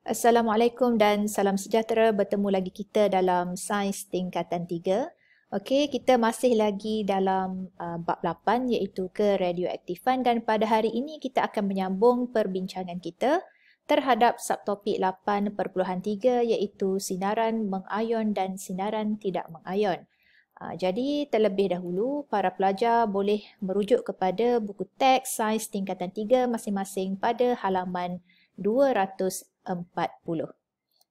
Assalamualaikum dan salam sejahtera. Bertemu lagi kita dalam Sains Tingkatan 3. Okey, kita masih lagi dalam bab 8 iaitu keradioaktifan dan pada hari ini kita akan menyambung perbincangan kita terhadap subtopik 8.3 iaitu sinaran mengayon dan sinaran tidak mengayon. Jadi terlebih dahulu para pelajar boleh merujuk kepada buku teks Sains Tingkatan 3 masing-masing pada halaman 240.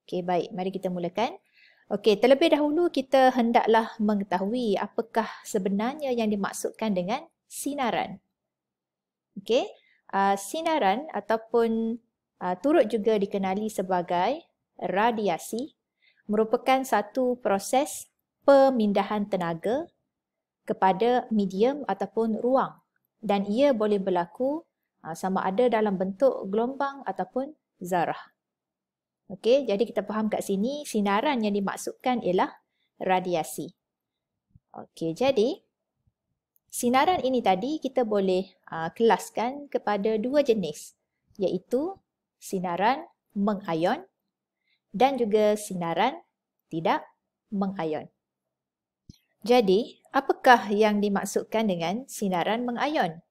Okey, baik. Mari kita mulakan. Okey, terlebih dahulu kita hendaklah mengetahui apakah sebenarnya yang dimaksudkan dengan sinaran. Okey, sinaran ataupun turut juga dikenali sebagai radiasi merupakan satu proses pemindahan tenaga kepada medium ataupun ruang dan ia boleh berlaku sama ada dalam bentuk gelombang ataupun zarah. Okey, jadi kita faham kat sini sinaran yang dimaksudkan ialah radiasi. Okey, jadi sinaran ini tadi kita boleh kelaskan kepada dua jenis iaitu sinaran mengayon dan juga sinaran tidak mengayon. Jadi, apakah yang dimaksudkan dengan sinaran mengayon?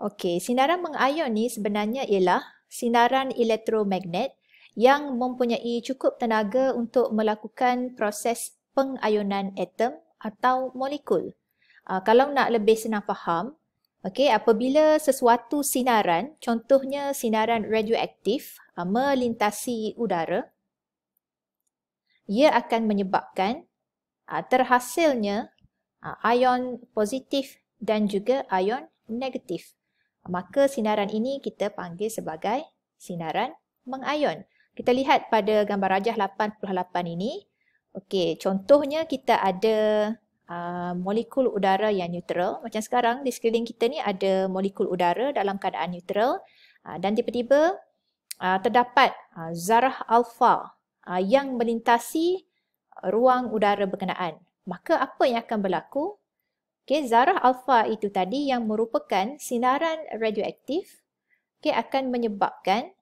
Okey, sinaran mengayon ni sebenarnya ialah sinaran elektromagnet yang mempunyai cukup tenaga untuk melakukan proses pengayonan atom atau molekul. Kalau nak lebih senang faham, okey, apabila sesuatu sinaran, contohnya sinaran radioaktif melintasi udara, ia akan menyebabkan terhasilnya ion positif dan juga ion negatif. Maka sinaran ini kita panggil sebagai sinaran mengayon. Kita lihat pada gambar rajah 8.8 ini. Okey, contohnya kita ada molekul udara yang neutral. Macam sekarang di sekeliling kita ni ada molekul udara dalam keadaan neutral dan tiba-tiba terdapat zarah alfa yang melintasi ruang udara berkenaan. Maka apa yang akan berlaku? Okay, zarah alfa itu tadi yang merupakan sinaran radioaktif akan menyebabkan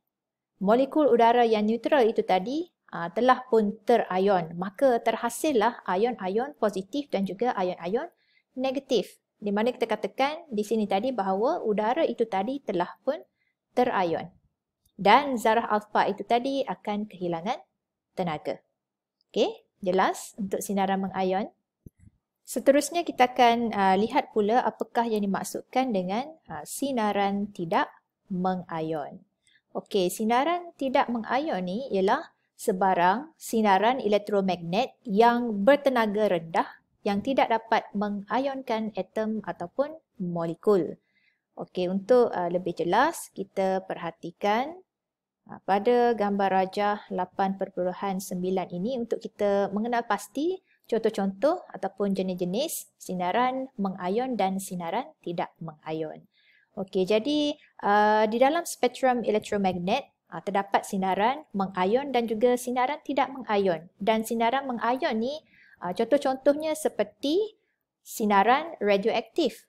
molekul udara yang neutral itu tadi telah pun terayon. Maka terhasillah ion-ion positif dan juga ion-ion negatif. Di mana kita katakan di sini tadi bahawa udara itu tadi telah pun terayon. Dan zarah alfa itu tadi akan kehilangan tenaga. Okey, jelas untuk sinaran mengayon. Seterusnya kita akan lihat pula apakah yang dimaksudkan dengan sinaran tidak mengayon. Okey, sinaran tidak mengayon ni ialah sebarang sinaran elektromagnet yang bertenaga rendah yang tidak dapat mengayonkan atom ataupun molekul. Okey, untuk lebih jelas kita perhatikan pada gambar rajah 8.9 ini untuk kita mengenal pasti contoh-contoh ataupun jenis-jenis sinaran mengayon dan sinaran tidak mengayon. Okey, jadi di dalam spektrum elektromagnet terdapat sinaran mengayon dan juga sinaran tidak mengayon. Dan sinaran mengayon ni contoh-contohnya seperti sinaran radioaktif,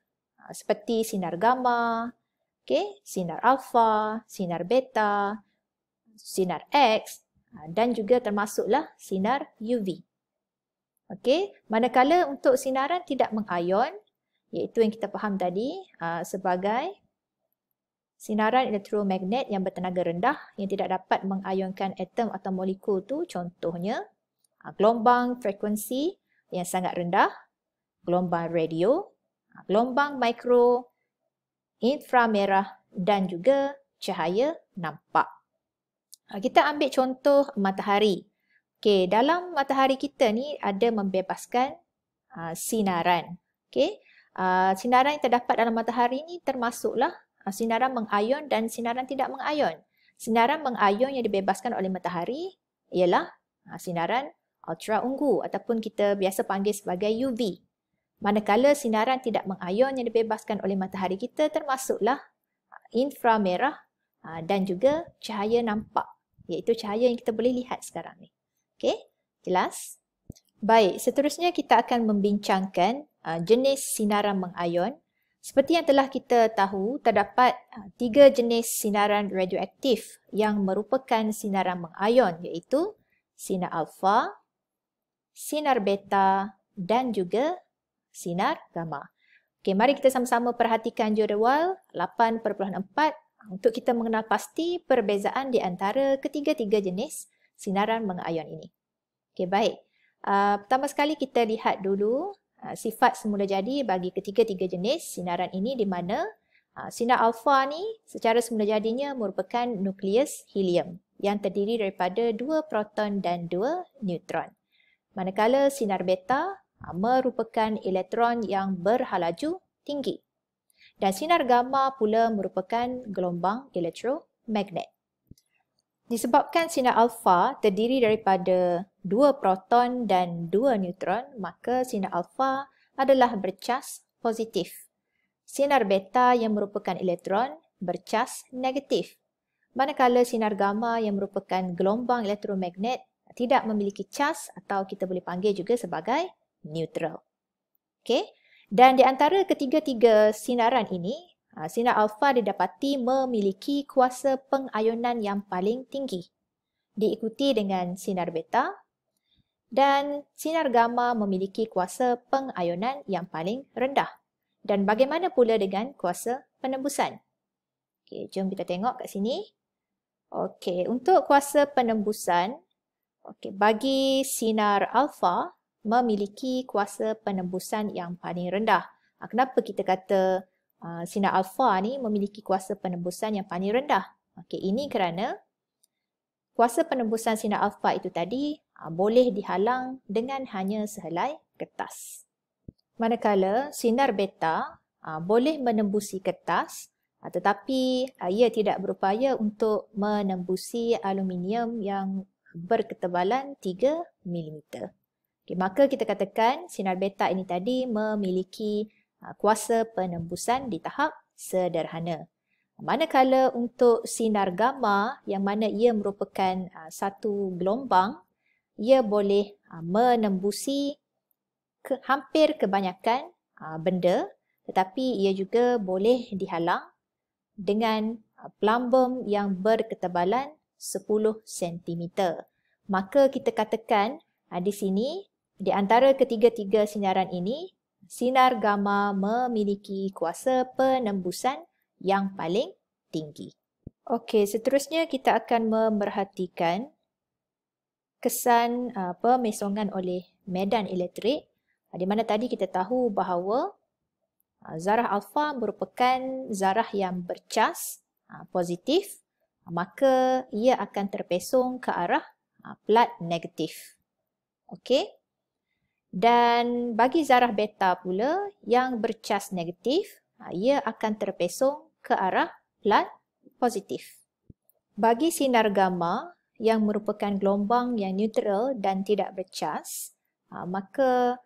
seperti sinar gamma, sinar alfa, sinar beta, sinar X dan juga termasuklah sinar UV. Okey, manakala untuk sinaran tidak mengayon, iaitu yang kita faham tadi sebagai sinaran elektromagnet yang bertenaga rendah yang tidak dapat mengayonkan atom atau molekul tu, contohnya gelombang frekuensi yang sangat rendah, gelombang radio, gelombang mikro, inframerah dan juga cahaya nampak. Kita ambil contoh matahari. Okey, dalam matahari kita ni ada membebaskan sinaran. Okey, sinaran yang terdapat dalam matahari ni termasuklah sinaran mengayon dan sinaran tidak mengayon. Sinaran mengayon yang dibebaskan oleh matahari ialah sinaran ultra ungu ataupun kita biasa panggil sebagai UV. Manakala sinaran tidak mengayon yang dibebaskan oleh matahari kita termasuklah inframerah dan juga cahaya nampak, iaitu cahaya yang kita boleh lihat sekarang ni. Okey, jelas? Baik, seterusnya kita akan membincangkan jenis sinaran mengayon. Seperti yang telah kita tahu, terdapat 3 jenis sinaran radioaktif yang merupakan sinaran mengayon, iaitu sinar alfa, sinar beta dan juga sinar gamma. Okey, mari kita sama-sama perhatikan jadual 8.4 untuk kita mengenal pasti perbezaan di antara ketiga-tiga jenis sinaran mengayon ini. Okey, baik. Pertama sekali kita lihat dulu sifat semula jadi bagi ketiga-tiga jenis sinaran ini, di mana sinar alfa ni secara semula jadinya merupakan nukleus helium yang terdiri daripada 2 proton dan 2 neutron. Manakala sinar beta merupakan elektron yang berhalaju tinggi. Dan sinar gamma pula merupakan gelombang elektromagnet. Disebabkan sinar alfa terdiri daripada 2 proton dan 2 neutron, maka sinar alfa adalah bercas positif. Sinar beta yang merupakan elektron bercas negatif. Manakala sinar gamma yang merupakan gelombang elektromagnet tidak memiliki cas atau kita boleh panggil juga sebagai neutral. Okey. Dan di antara ketiga-tiga sinaran ini, sinar alfa didapati memiliki kuasa pengayonan yang paling tinggi, diikuti dengan sinar beta, dan sinar gamma memiliki kuasa pengayonan yang paling rendah. Dan bagaimana pula dengan kuasa penembusan? Okey, jom kita tengok kat sini. Okey, untuk kuasa penembusan, bagi sinar alfa memiliki kuasa penembusan yang paling rendah. Kenapa kita kata sinar alfa ni memiliki kuasa penembusan yang paling rendah? Ini kerana kuasa penembusan sinar alfa itu tadi boleh dihalang dengan hanya sehelai kertas. Manakala sinar beta boleh menembusi kertas, tetapi ia tidak berupaya untuk menembusi aluminium yang berketebalan 3 mm. Maka kita katakan sinar beta ini tadi memiliki kuasa penembusan di tahap sederhana. Manakala untuk sinar gamma yang mana ia merupakan satu gelombang, ia boleh menembusi hampir kebanyakan benda, tetapi ia juga boleh dihalang dengan plumbum yang berketebalan 10 cm. Maka kita katakan di sini, di antara ketiga-tiga sinaran ini, sinar gamma memiliki kuasa penembusan yang paling tinggi. Okey, seterusnya kita akan memerhatikan kesan pemesongan oleh medan elektrik, di mana tadi kita tahu bahawa zarah alfa merupakan zarah yang bercas positif, maka ia akan terpesong ke arah plat negatif. Okey. Dan bagi zarah beta pula yang bercas negatif, ia akan terpesong ke arah plat positif. Bagi sinar gamma yang merupakan gelombang yang neutral dan tidak bercas, maka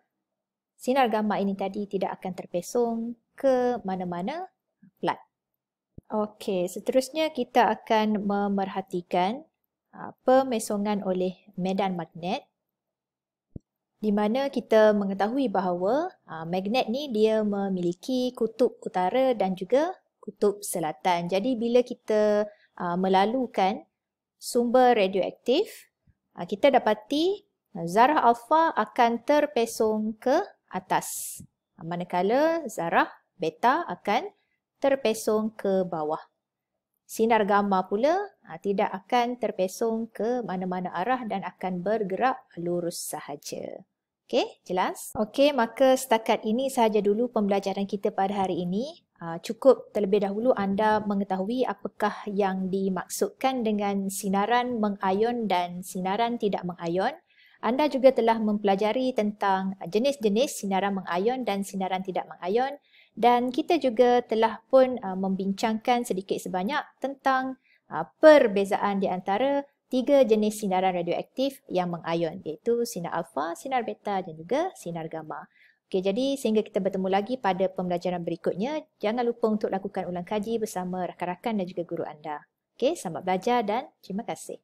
sinar gamma ini tadi tidak akan terpesong ke mana-mana plat. Okey, seterusnya kita akan memerhatikan pemesongan oleh medan magnet, di mana kita mengetahui bahawa magnet ni dia memiliki kutub utara dan juga kutub selatan. Jadi bila kita melalukan sumber radioaktif, kita dapati zarah alfa akan terpesong ke atas, manakala zarah beta akan terpesong ke bawah. Sinar gamma pula tidak akan terpesong ke mana-mana arah dan akan bergerak lurus sahaja. Okey, jelas? Okey, maka setakat ini sahaja dulu pembelajaran kita pada hari ini. Cukup terlebih dahulu anda mengetahui apakah yang dimaksudkan dengan sinaran mengayon dan sinaran tidak mengayon. Anda juga telah mempelajari tentang jenis-jenis sinaran mengayon dan sinaran tidak mengayon. Dan kita juga telah pun membincangkan sedikit sebanyak tentang perbezaan di antara 3 jenis sinaran radioaktif yang mengayon, iaitu sinar alfa, sinar beta dan juga sinar gamma. Okey, jadi sehingga kita bertemu lagi pada pembelajaran berikutnya, jangan lupa untuk lakukan ulang kaji bersama rakan-rakan dan juga guru anda. Okey, selamat belajar dan terima kasih.